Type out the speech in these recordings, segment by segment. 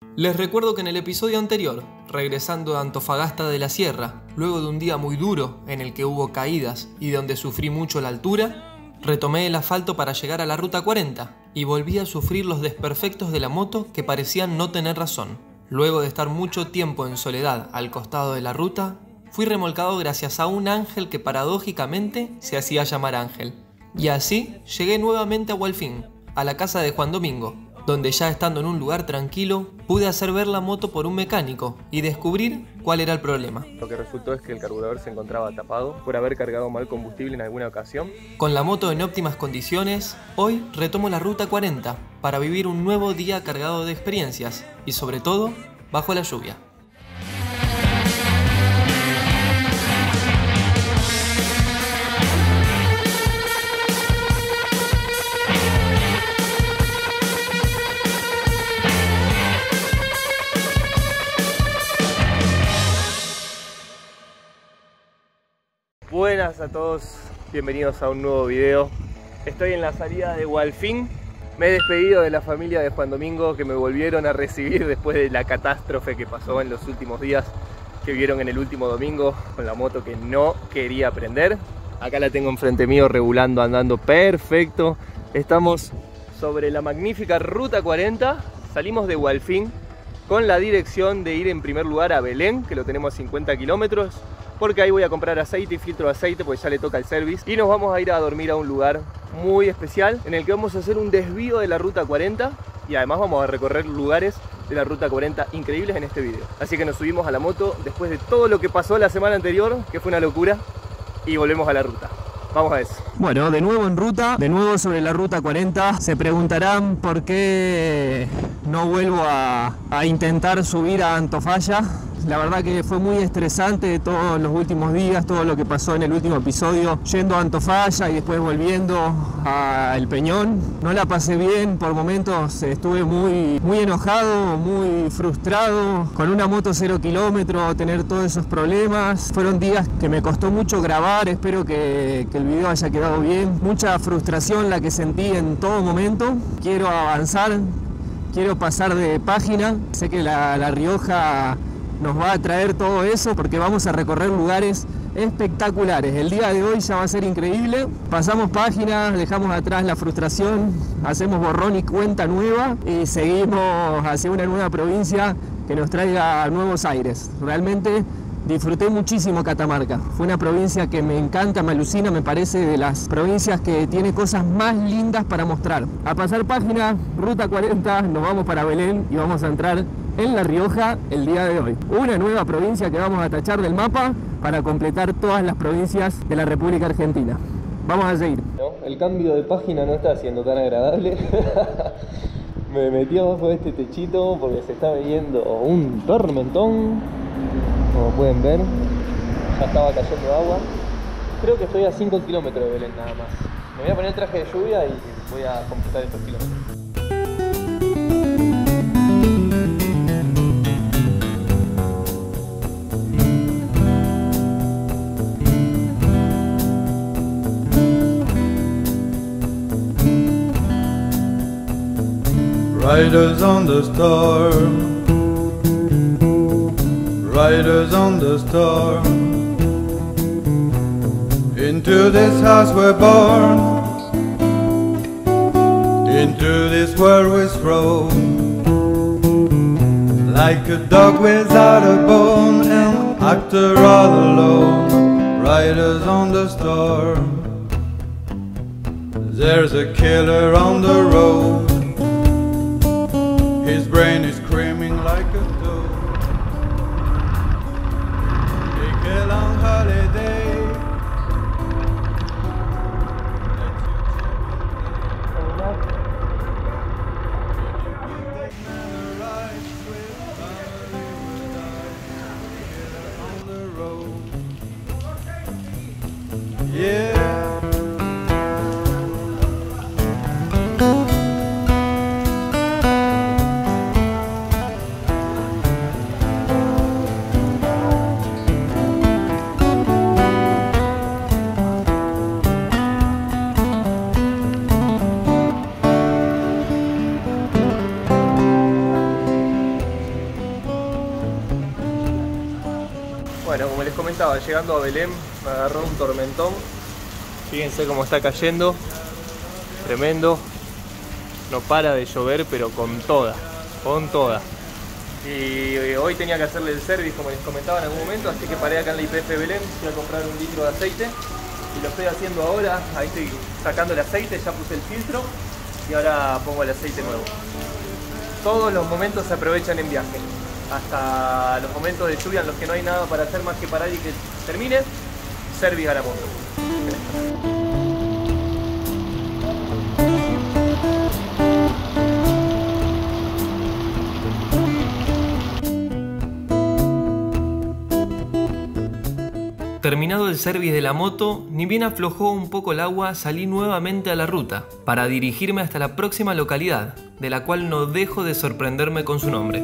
Les recuerdo que en el episodio anterior, regresando de Antofagasta de la Sierra, luego de un día muy duro en el que hubo caídas y donde sufrí mucho la altura, retomé el asfalto para llegar a la Ruta 40 y volví a sufrir los desperfectos de la moto que parecían no tener razón. Luego de estar mucho tiempo en soledad al costado de la ruta, fui remolcado gracias a un ángel que paradójicamente se hacía llamar Ángel. Y así llegué nuevamente a Hualfín, a la casa de Juan Domingo, donde ya estando en un lugar tranquilo, pude hacer ver la moto por un mecánico y descubrir cuál era el problema. Lo que resultó es que el carburador se encontraba tapado por haber cargado mal combustible en alguna ocasión. Con la moto en óptimas condiciones, hoy retomo la Ruta 40 para vivir un nuevo día cargado de experiencias y sobre todo, bajo la lluvia. Buenas a todos, bienvenidos a un nuevo video. Estoy en la salida de Hualfín. Me he despedido de la familia de Juan Domingo que me volvieron a recibir después de la catástrofe que pasó en los últimos días que vieron en el último domingo con la moto que no quería prender. Acá la tengo enfrente mío regulando, andando perfecto. Estamos sobre la magnífica Ruta 40. Salimos de Hualfín con la dirección de ir en primer lugar a Belén, que lo tenemos a 50 kilómetros. Porque ahí voy a comprar aceite y filtro de aceite, porque ya le toca el service. Y nos vamos a ir a dormir a un lugar muy especial en el que vamos a hacer un desvío de la Ruta 40 y además vamos a recorrer lugares de la Ruta 40 increíbles en este video. Así que nos subimos a la moto después de todo lo que pasó la semana anterior, que fue una locura, y volvemos a la ruta. Vamos a eso. Bueno, de nuevo en ruta, de nuevo sobre la Ruta 40. Se preguntarán por qué no vuelvo a intentar subir a Antofalla. La verdad que fue muy estresante todos los últimos días, todo lo que pasó en el último episodio, yendo a Antofalla y después volviendo a El Peñón. No la pasé bien, por momentos estuve muy enojado, muy frustrado, con una moto 0 kilómetros, tener todos esos problemas. Fueron días que me costó mucho grabar, espero que el video haya quedado bien. Mucha frustración la que sentí en todo momento. Quiero avanzar, quiero pasar de página. Sé que la Rioja nos va a traer todo eso porque vamos a recorrer lugares espectaculares. El día de hoy ya va a ser increíble. Pasamos páginas, dejamos atrás la frustración, hacemos borrón y cuenta nueva y seguimos hacia una nueva provincia que nos traiga nuevos aires. Realmente disfruté muchísimo Catamarca. Fue una provincia que me encanta, me alucina, me parece de las provincias que tiene cosas más lindas para mostrar. A pasar página, Ruta 40, nos vamos para Belén y vamos a entrar en La Rioja el día de hoy. Una nueva provincia que vamos a tachar del mapa para completar todas las provincias de la República Argentina. Vamos a seguir. El cambio de página no está siendo tan agradable. Me metí abajo de este techito porque se está viniendo un tormentón. Como pueden ver, ya estaba cayendo agua. Creo que estoy a 5 kilómetros de Belén nada más. Me voy a poner el traje de lluvia y voy a completar estos kilómetros. Riders on the storm, riders on the storm. Into this house we're born, into this world we stroll. Like a dog without a bone, and actor all alone. Riders on the storm. There's a killer on the road. His brain is screaming like a toad. Take a long holiday. Yeah. Bueno, como les comentaba, llegando a Belén me agarró un tormentón. Fíjense cómo está cayendo. Tremendo. No para de llover, pero con toda. Con toda. Y hoy tenía que hacerle el service, como les comentaba en algún momento, así que paré acá en la YPF Belén, fui a comprar 1 litro de aceite y lo estoy haciendo ahora. Ahí estoy sacando el aceite, ya puse el filtro y ahora pongo el aceite nuevo. Todos los momentos se aprovechan en viaje, hasta los momentos de lluvia en los que no hay nada para hacer más que parar y que termine, service a la moto. Terminado el service de la moto, ni bien aflojó un poco el agua, salí nuevamente a la ruta para dirigirme hasta la próxima localidad, de la cual no dejo de sorprenderme con su nombre.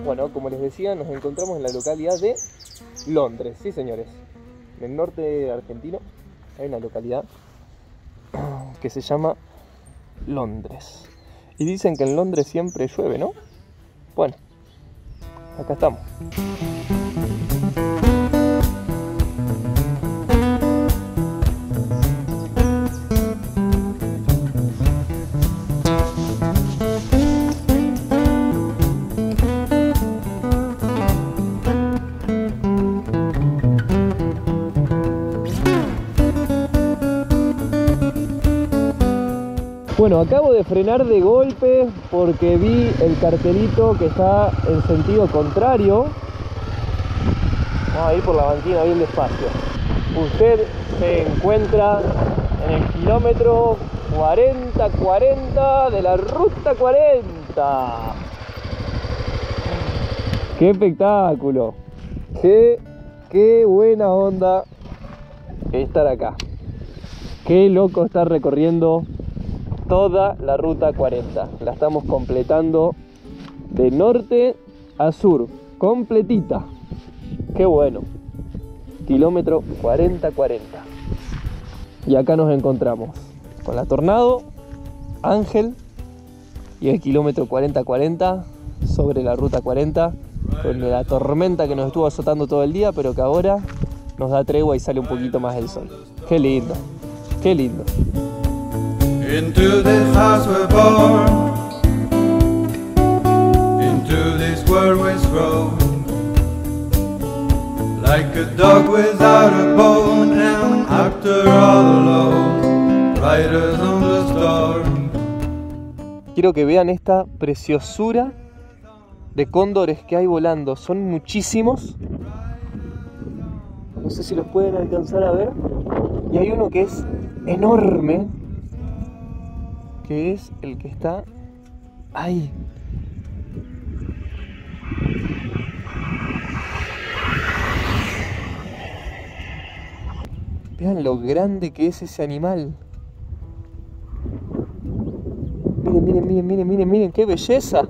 Bueno, como les decía, nos encontramos en la localidad de Londres, sí señores, en el norte argentino. Hay una localidad que se llama Londres. Y dicen que en Londres siempre llueve, ¿no? Bueno, acá estamos. Bueno, acabo de frenar de golpe porque vi el cartelito que está en sentido contrario. Vamos a ir por la banquina bien despacio. Usted se encuentra en el kilómetro 40 de la ruta 40. ¡Qué espectáculo! ¡Qué buena onda estar acá! ¡Qué loco estar recorriendo toda la ruta 40! La estamos completando de norte a sur, completita. ¡Qué bueno! Kilómetro 40-40. Y acá nos encontramos con la Tornado, Ángel y el kilómetro 40-40 sobre la ruta 40, con la tormenta que nos estuvo azotando todo el día, pero que ahora nos da tregua y sale un poquito más el sol. ¡Qué lindo! ¡Qué lindo! Into this house we're born, into this world we stroll, like a dog without a bone, and after all alone, riders on the storm. Quiero que vean esta preciosura de cóndores que hay volando. Son muchísimos. No sé si los pueden alcanzar a ver. Y hay uno que es enorme, que es el que está ahí. Vean lo grande que es ese animal. Miren, qué belleza.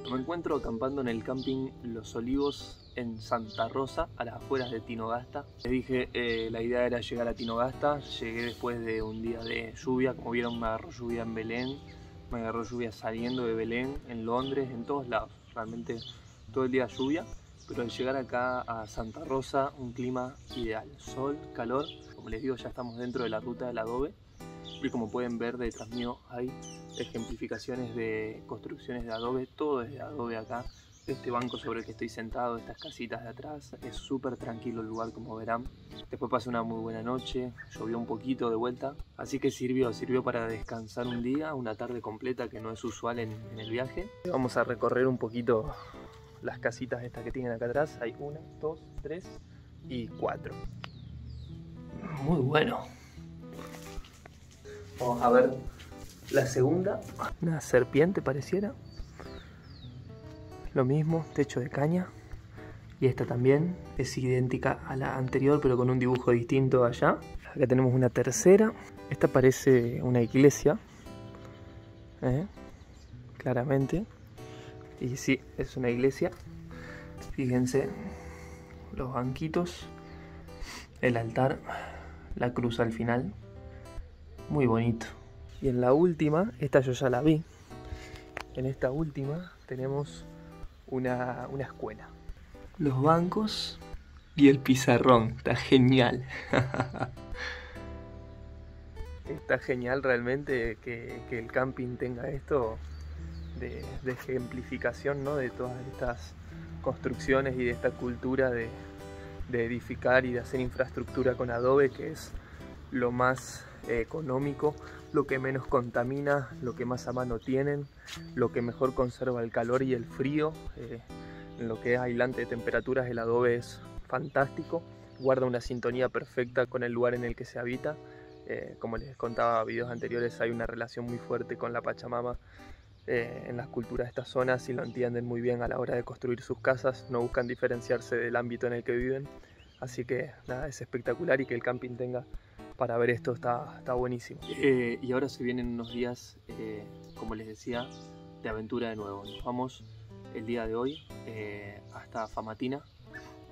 Me encuentro acampando en el camping Los Olivos en Santa Rosa, a las afueras de Tinogasta. Les dije, la idea era llegar a Tinogasta. Llegué después de un día de lluvia. Como vieron, me agarró lluvia en Belén, me agarró lluvia saliendo de Belén, en Londres, en todos lados. Realmente todo el día lluvia, pero al llegar acá a Santa Rosa, un clima ideal. Sol, calor. Como les digo, ya estamos dentro de la ruta del adobe. Y como pueden ver, detrás mío hay ejemplificaciones de construcciones de adobe. Todo es de adobe acá. Este banco sobre el que estoy sentado, estas casitas de atrás, es súper tranquilo el lugar, como verán. Después pasé una muy buena noche, llovió un poquito de vuelta, así que sirvió para descansar un día, una tarde completa, que no es usual en el viaje. Vamos a recorrer un poquito las casitas estas que tienen acá atrás. Hay 1, 2, 3, 4. Muy bueno. Vamos a ver la segunda. Una serpiente pareciera. Lo mismo, techo de caña. Y esta también es idéntica a la anterior, pero con un dibujo distinto allá. Acá tenemos una tercera. Esta parece una iglesia, claramente. Y sí, es una iglesia. Fíjense los banquitos, el altar, la cruz al final. Muy bonito. Y en la última, esta yo ya la vi. En esta última tenemos una escuela. Los bancos y el pizarrón. Está genial. Está genial realmente que el camping tenga esto de ejemplificación, ¿no? De todas estas construcciones y de esta cultura de edificar y de hacer infraestructura con adobe, que es lo más económico, lo que menos contamina, lo que más a mano tienen, lo que mejor conserva el calor y el frío. En lo que es aislante de temperaturas, el adobe es fantástico, guarda una sintonía perfecta con el lugar en el que se habita. Como les contaba en videos anteriores, hay una relación muy fuerte con la Pachamama en las culturas de estas zonas, y lo entienden muy bien a la hora de construir sus casas. No buscan diferenciarse del ámbito en el que viven, así que nada, es espectacular, y que el camping tenga para ver esto está buenísimo. Y ahora se vienen unos días, como les decía, de aventura de nuevo. Nos vamos el día de hoy hasta Famatina.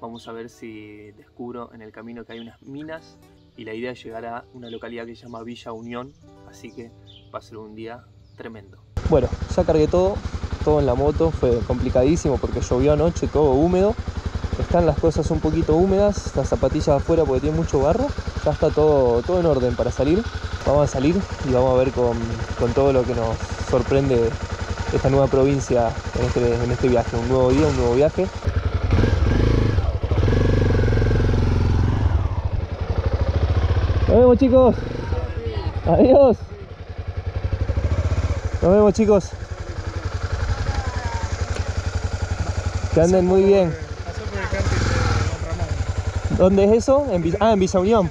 Vamos a ver si descubro en el camino que hay unas minas, y la idea es llegar a una localidad que se llama Villa Unión, así que va a ser un día tremendo. Bueno, ya cargué todo en la moto. Fue complicadísimo porque llovió anoche, todo húmedo. Están las cosas un poquito húmedas, las zapatillas afuera porque tiene mucho barro. Ya está todo en orden para salir. Vamos a salir y vamos a ver con todo lo que nos sorprende esta nueva provincia en este viaje. Un nuevo día, un nuevo viaje. Nos vemos, chicos. Adiós. Nos vemos, chicos. Que anden muy bien. Pasó por el camping de Don Ramón. ¿Dónde es eso? En Villa Unión.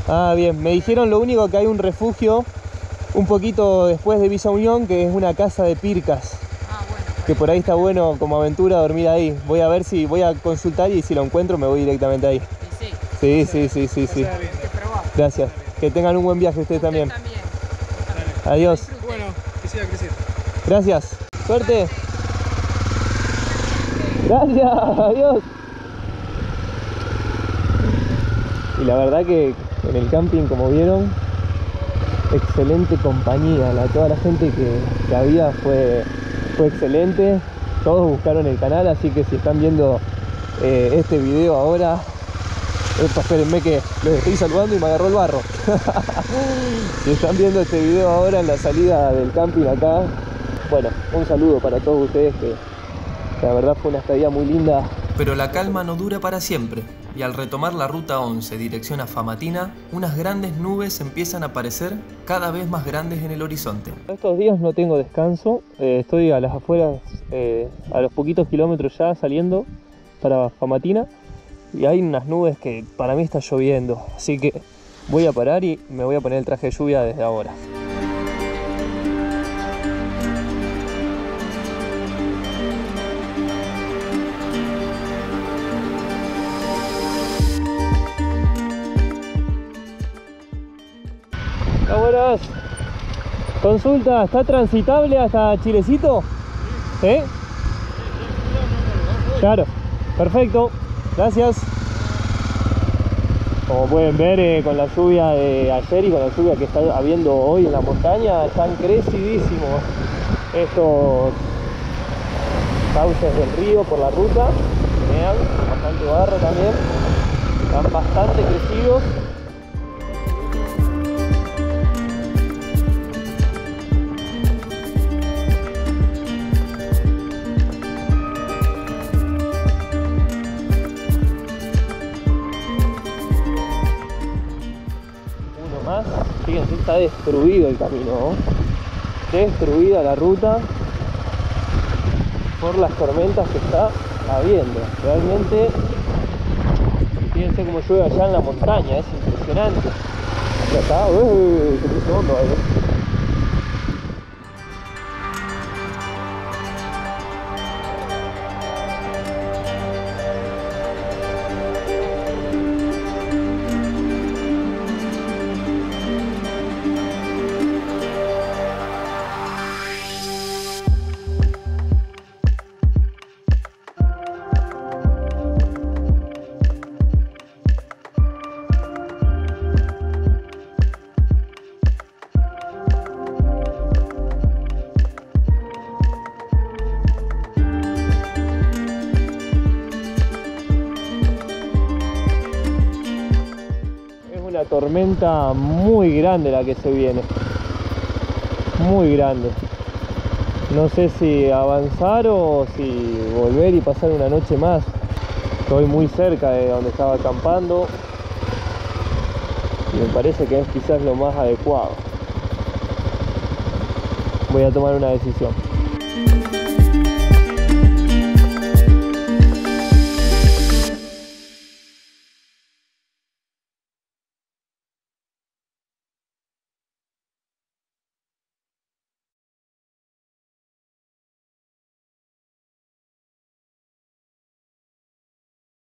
Ah, bien. Me dijeron lo único que hay un refugio un poquito después de Villa Unión, que es una casa de pircas. Ah, bueno. Que por ahí está bueno como aventura dormir ahí. Voy a ver si voy a consultar, y si lo encuentro me voy directamente ahí. Sí. Sí. Gracias. Que tengan un buen viaje ustedes también. También. Adiós. Bueno, que siga creciendo. Gracias. Suerte. Gracias. Adiós. Y la verdad que en el camping, como vieron, excelente compañía. Toda la gente que había fue excelente. Todos buscaron el canal, así que si están viendo este video ahora, espérenme que los estoy saludando y me agarró el barro. Si están viendo este video ahora en la salida del camping acá, bueno, un saludo para todos ustedes, que la verdad fue una estadía muy linda. Pero la calma no dura para siempre, y al retomar la ruta 11 dirección a Famatina, unas grandes nubes empiezan a aparecer cada vez más grandes en el horizonte. Estos días no tengo descanso, estoy a las afueras, a los poquitos kilómetros ya saliendo para Famatina, y hay unas nubes que para mí está lloviendo, así que voy a parar y me voy a poner el traje de lluvia desde ahora. Buenas. Consulta, ¿está transitable hasta Chilecito? ¿Eh? Claro, perfecto, gracias. Como pueden ver, con la lluvia de ayer y con la lluvia que está habiendo hoy en la montaña, están crecidísimos estos cauces del río por la ruta. Vean, bastante barro también, están bastante crecidos. Fíjense, está destruido el camino, ¿no? Destruida la ruta por las tormentas que está habiendo. Realmente Fíjense cómo llueve allá en la montaña, es impresionante. Y acá, se puso hondo ahí. Una tormenta muy grande la que se viene, muy grande. No sé si avanzar o si volver y pasar una noche más. Estoy muy cerca de donde estaba acampando y me parece que es quizás lo más adecuado. Voy a tomar una decisión.